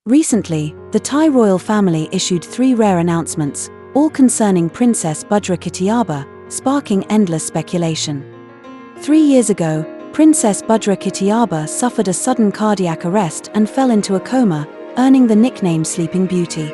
Recently, the Thai royal family issued 3 rare announcements, all concerning Princess Bajrakitiyabha, sparking endless speculation. 3 years ago, Princess Bajrakitiyabha suffered a sudden cardiac arrest and fell into a coma, earning the nickname Sleeping Beauty.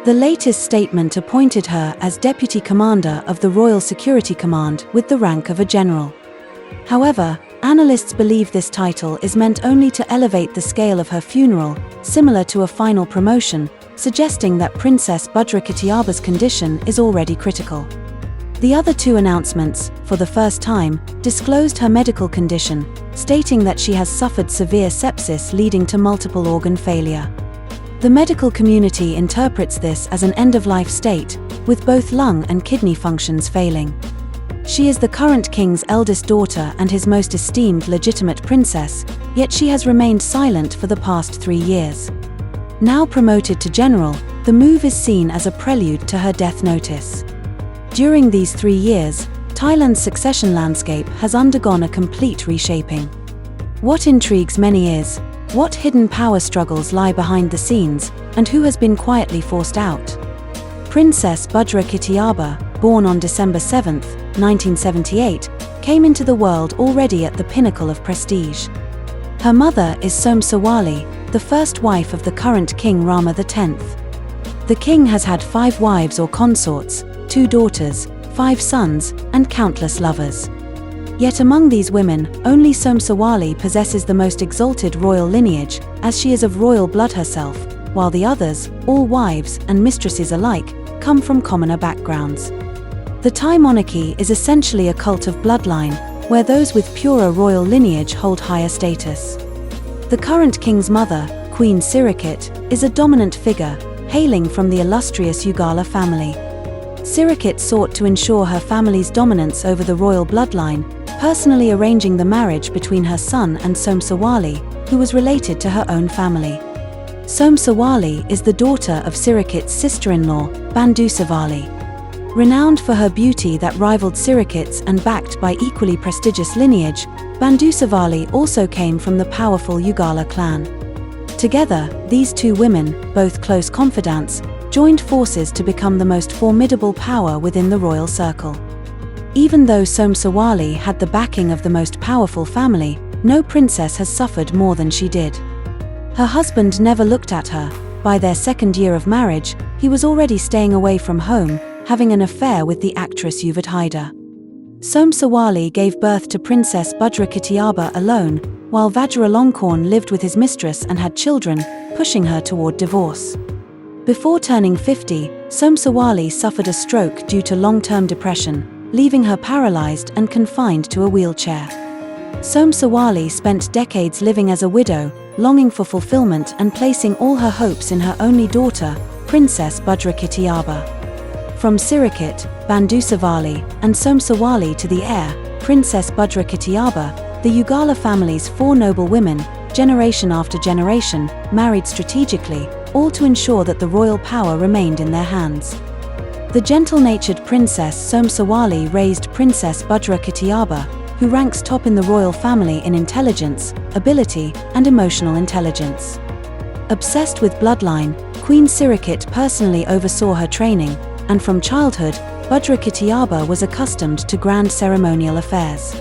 The latest statement appointed her as Deputy Commander of the Royal Security Command with the rank of a general. However, analysts believe this title is meant only to elevate the scale of her funeral, similar to a final promotion, suggesting that Princess Bajrakitiyabha's condition is already critical. The other 2 announcements, for the first time, disclosed her medical condition, stating that she has suffered severe sepsis leading to multiple organ failure. The medical community interprets this as an end-of-life state, with both lung and kidney functions failing. She is the current king's eldest daughter and his most esteemed legitimate princess, yet she has remained silent for the past 3 years. Now promoted to general, the move is seen as a prelude to her death notice. During these 3 years, Thailand's succession landscape has undergone a complete reshaping. What intrigues many is, what hidden power struggles lie behind the scenes, and who has been quietly forced out? Princess Bajrakitiyabha, born on December 7, 1978, came into the world already at the pinnacle of prestige. Her mother is Somsawali, the first wife of the current King Rama X. The king has had 5 wives or consorts, 2 daughters, 5 sons, and countless lovers. Yet among these women, only Somsawali possesses the most exalted royal lineage, as she is of royal blood herself, while the others, all wives and mistresses alike, come from commoner backgrounds. The Thai monarchy is essentially a cult of bloodline, where those with purer royal lineage hold higher status. The current king's mother, Queen Sirikit, is a dominant figure, hailing from the illustrious Ugala family. Sirikit sought to ensure her family's dominance over the royal bloodline, personally arranging the marriage between her son and Somsawali, who was related to her own family. Somsawali is the daughter of Sirikit's sister-in-law, Bandusavali. Renowned for her beauty that rivaled Sirikit's and backed by equally prestigious lineage, Bandusavali also came from the powerful Ugala clan. Together, these 2 women, both close confidants, joined forces to become the most formidable power within the royal circle. Even though Somsawali had the backing of the most powerful family, no princess has suffered more than she did. Her husband never looked at her. By their 2nd year of marriage, he was already staying away from home, having an affair with the actress Yuved Haidar. Somsawali gave birth to Princess Bajrakitiyabha alone, while Vajiralongkorn lived with his mistress and had children, pushing her toward divorce. Before turning 50, Somsawali suffered a stroke due to long-term depression, leaving her paralyzed and confined to a wheelchair. Somsawali spent decades living as a widow, longing for fulfillment and placing all her hopes in her only daughter, Princess Bajrakitiyabha. From Sirikit, Bandusavali, and Somsawali to the heir, Princess Bajrakitiyabha, the Ugala family's 4 noble women, generation after generation, married strategically, all to ensure that the royal power remained in their hands. The gentle-natured Princess Somsawali raised Princess Bajrakitiyabha, who ranks top in the royal family in intelligence, ability, and emotional intelligence. Obsessed with bloodline, Queen Sirikit personally oversaw her training, and from childhood, Bajrakitiyabha was accustomed to grand ceremonial affairs.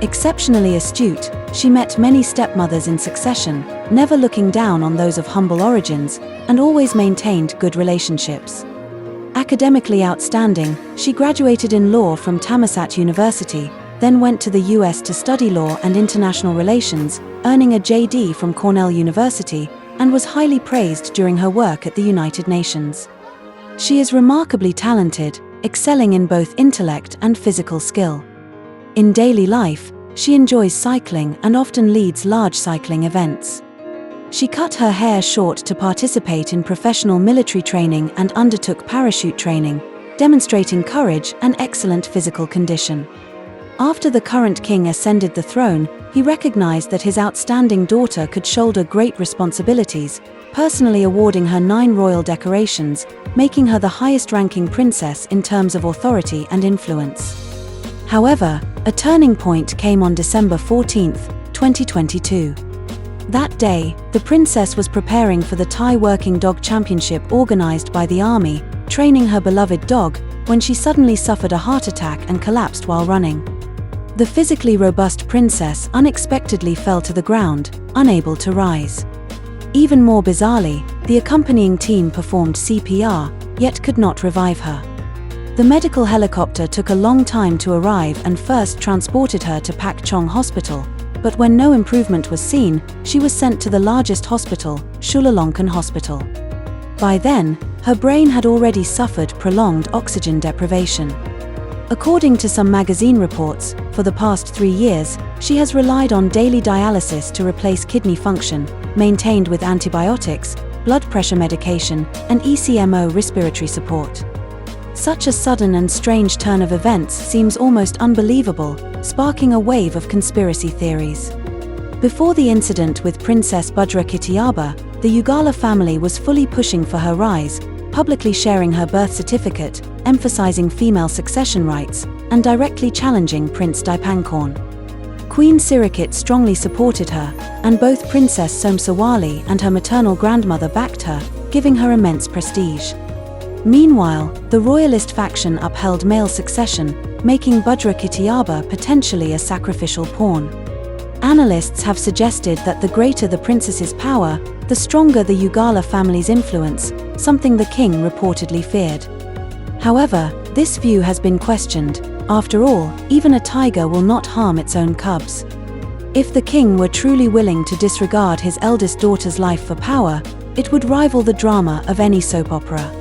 Exceptionally astute, she met many stepmothers in succession, never looking down on those of humble origins, and always maintained good relationships. Academically outstanding, she graduated in law from Thammasat University, then went to the US to study law and international relations, earning a JD from Cornell University, and was highly praised during her work at the United Nations. She is remarkably talented, excelling in both intellect and physical skill. In daily life, she enjoys cycling and often leads large cycling events. She cut her hair short to participate in professional military training and undertook parachute training, demonstrating courage and excellent physical condition. After the current king ascended the throne, he recognized that his outstanding daughter could shoulder great responsibilities, personally awarding her 9 royal decorations, making her the highest-ranking princess in terms of authority and influence. However, a turning point came on December 14, 2022. That day, the princess was preparing for the Thai Working Dog Championship organized by the army, training her beloved dog, when she suddenly suffered a heart attack and collapsed while running. The physically robust princess unexpectedly fell to the ground, unable to rise. Even more bizarrely, the accompanying team performed CPR, yet could not revive her. The medical helicopter took a long time to arrive and first transported her to Pak Chong Hospital, but when no improvement was seen, she was sent to the largest hospital, Chulalongkorn Hospital. By then, her brain had already suffered prolonged oxygen deprivation. According to some magazine reports, for the past 3 years, she has relied on daily dialysis to replace kidney function, maintained with antibiotics, blood pressure medication, and ECMO respiratory support. Such a sudden and strange turn of events seems almost unbelievable, sparking a wave of conspiracy theories. Before the incident with Princess Bajrakitiyabha, the Ugala family was fully pushing for her rise, publicly sharing her birth certificate, emphasizing female succession rights, and directly challenging Prince Dipankorn. Queen Sirikit strongly supported her, and both Princess Somsawali and her maternal grandmother backed her, giving her immense prestige. Meanwhile, the royalist faction upheld male succession, making Bajrakitiyabha potentially a sacrificial pawn. Analysts have suggested that the greater the princess's power, the stronger the Ugala family's influence, something the king reportedly feared. However, this view has been questioned. After all, even a tiger will not harm its own cubs. If the king were truly willing to disregard his eldest daughter's life for power, it would rival the drama of any soap opera.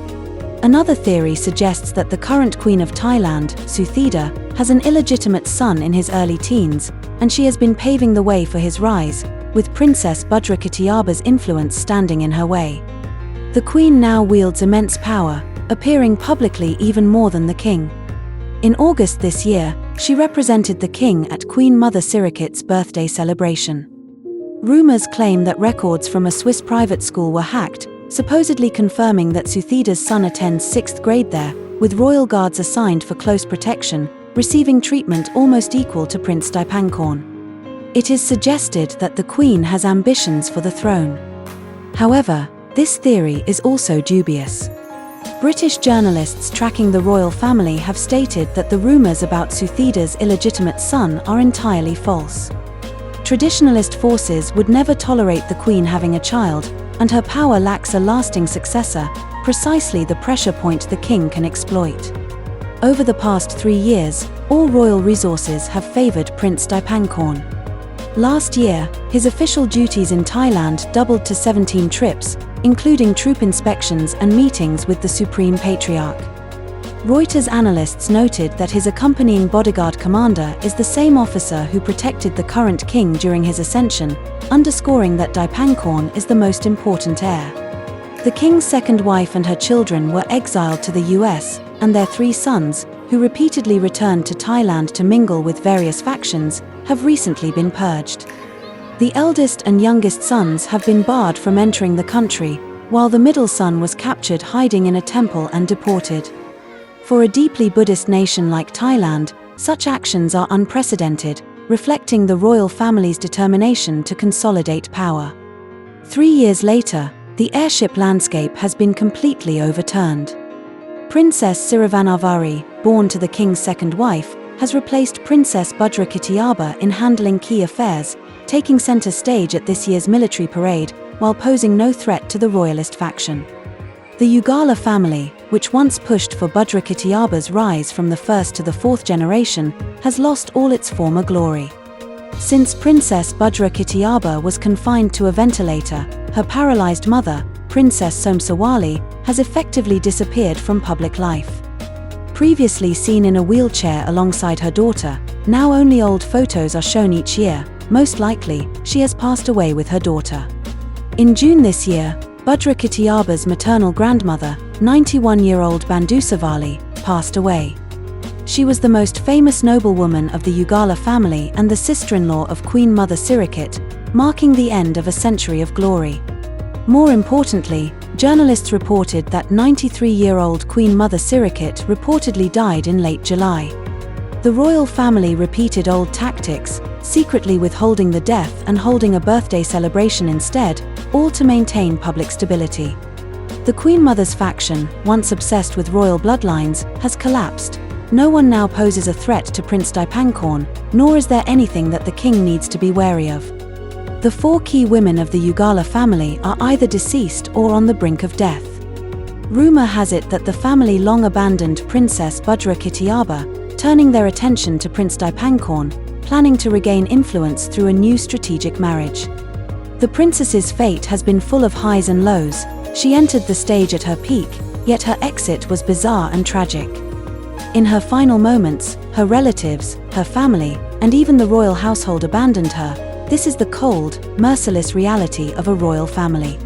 Another theory suggests that the current Queen of Thailand, Suthida, has an illegitimate son in his early teens, and she has been paving the way for his rise, with Princess Bajrakitiyabha's influence standing in her way. The Queen now wields immense power, appearing publicly even more than the king. In August this year, she represented the king at Queen Mother Sirikit's birthday celebration. Rumors claim that records from a Swiss private school were hacked, supposedly confirming that Suthida's son attends 6th grade there, with royal guards assigned for close protection, receiving treatment almost equal to Prince Dipankorn. It is suggested that the Queen has ambitions for the throne. However, this theory is also dubious. British journalists tracking the royal family have stated that the rumors about Suthida's illegitimate son are entirely false. Traditionalist forces would never tolerate the Queen having a child, and her power lacks a lasting successor, precisely the pressure point the king can exploit. Over the past 3 years, all royal resources have favored Prince Dipankorn. Last year, his official duties in Thailand doubled to 17 trips, including troop inspections and meetings with the Supreme Patriarch. Reuters analysts noted that his accompanying bodyguard commander is the same officer who protected the current king during his ascension, underscoring that Dipankorn is the most important heir. The king's second wife and her children were exiled to the US, and their 3 sons, who repeatedly returned to Thailand to mingle with various factions, have recently been purged. The eldest and youngest sons have been barred from entering the country, while the middle son was captured hiding in a temple and deported. For a deeply Buddhist nation like Thailand, such actions are unprecedented, reflecting the royal family's determination to consolidate power. 3 years later, the heirship landscape has been completely overturned. Princess Sirivannavari, born to the king's second wife, has replaced Princess Bajrakitiyabha in handling key affairs, taking center stage at this year's military parade, while posing no threat to the royalist faction. The Ugala family, which once pushed for Bajrakitiyabha's rise from the 1st to the 4th generation, has lost all its former glory. Since Princess Bajrakitiyabha was confined to a ventilator, her paralyzed mother, Princess Somsawali, has effectively disappeared from public life. Previously seen in a wheelchair alongside her daughter, now only old photos are shown each year. Most likely, she has passed away with her daughter. In June this year, Bajrakitiyabha's maternal grandmother, 91-year-old Bandusavali, passed away. She was the most famous noblewoman of the Ugala family and the sister-in-law of Queen Mother Sirikit, marking the end of a century of glory. More importantly, journalists reported that 93-year-old Queen Mother Sirikit reportedly died in late July. The royal family repeated old tactics, secretly withholding the death and holding a birthday celebration instead, all to maintain public stability. The Queen Mother's faction, once obsessed with royal bloodlines, has collapsed. No one now poses a threat to Prince Dipankarn, nor is there anything that the king needs to be wary of. The 4 key women of the Ugala family are either deceased or on the brink of death. Rumor has it that the family long abandoned Princess Bajrakitiyabha, turning their attention to Prince Dipankarn, planning to regain influence through a new strategic marriage. The princess's fate has been full of highs and lows. She entered the stage at her peak, yet her exit was bizarre and tragic. In her final moments, her relatives, her family, and even the royal household abandoned her. This is the cold, merciless reality of a royal family.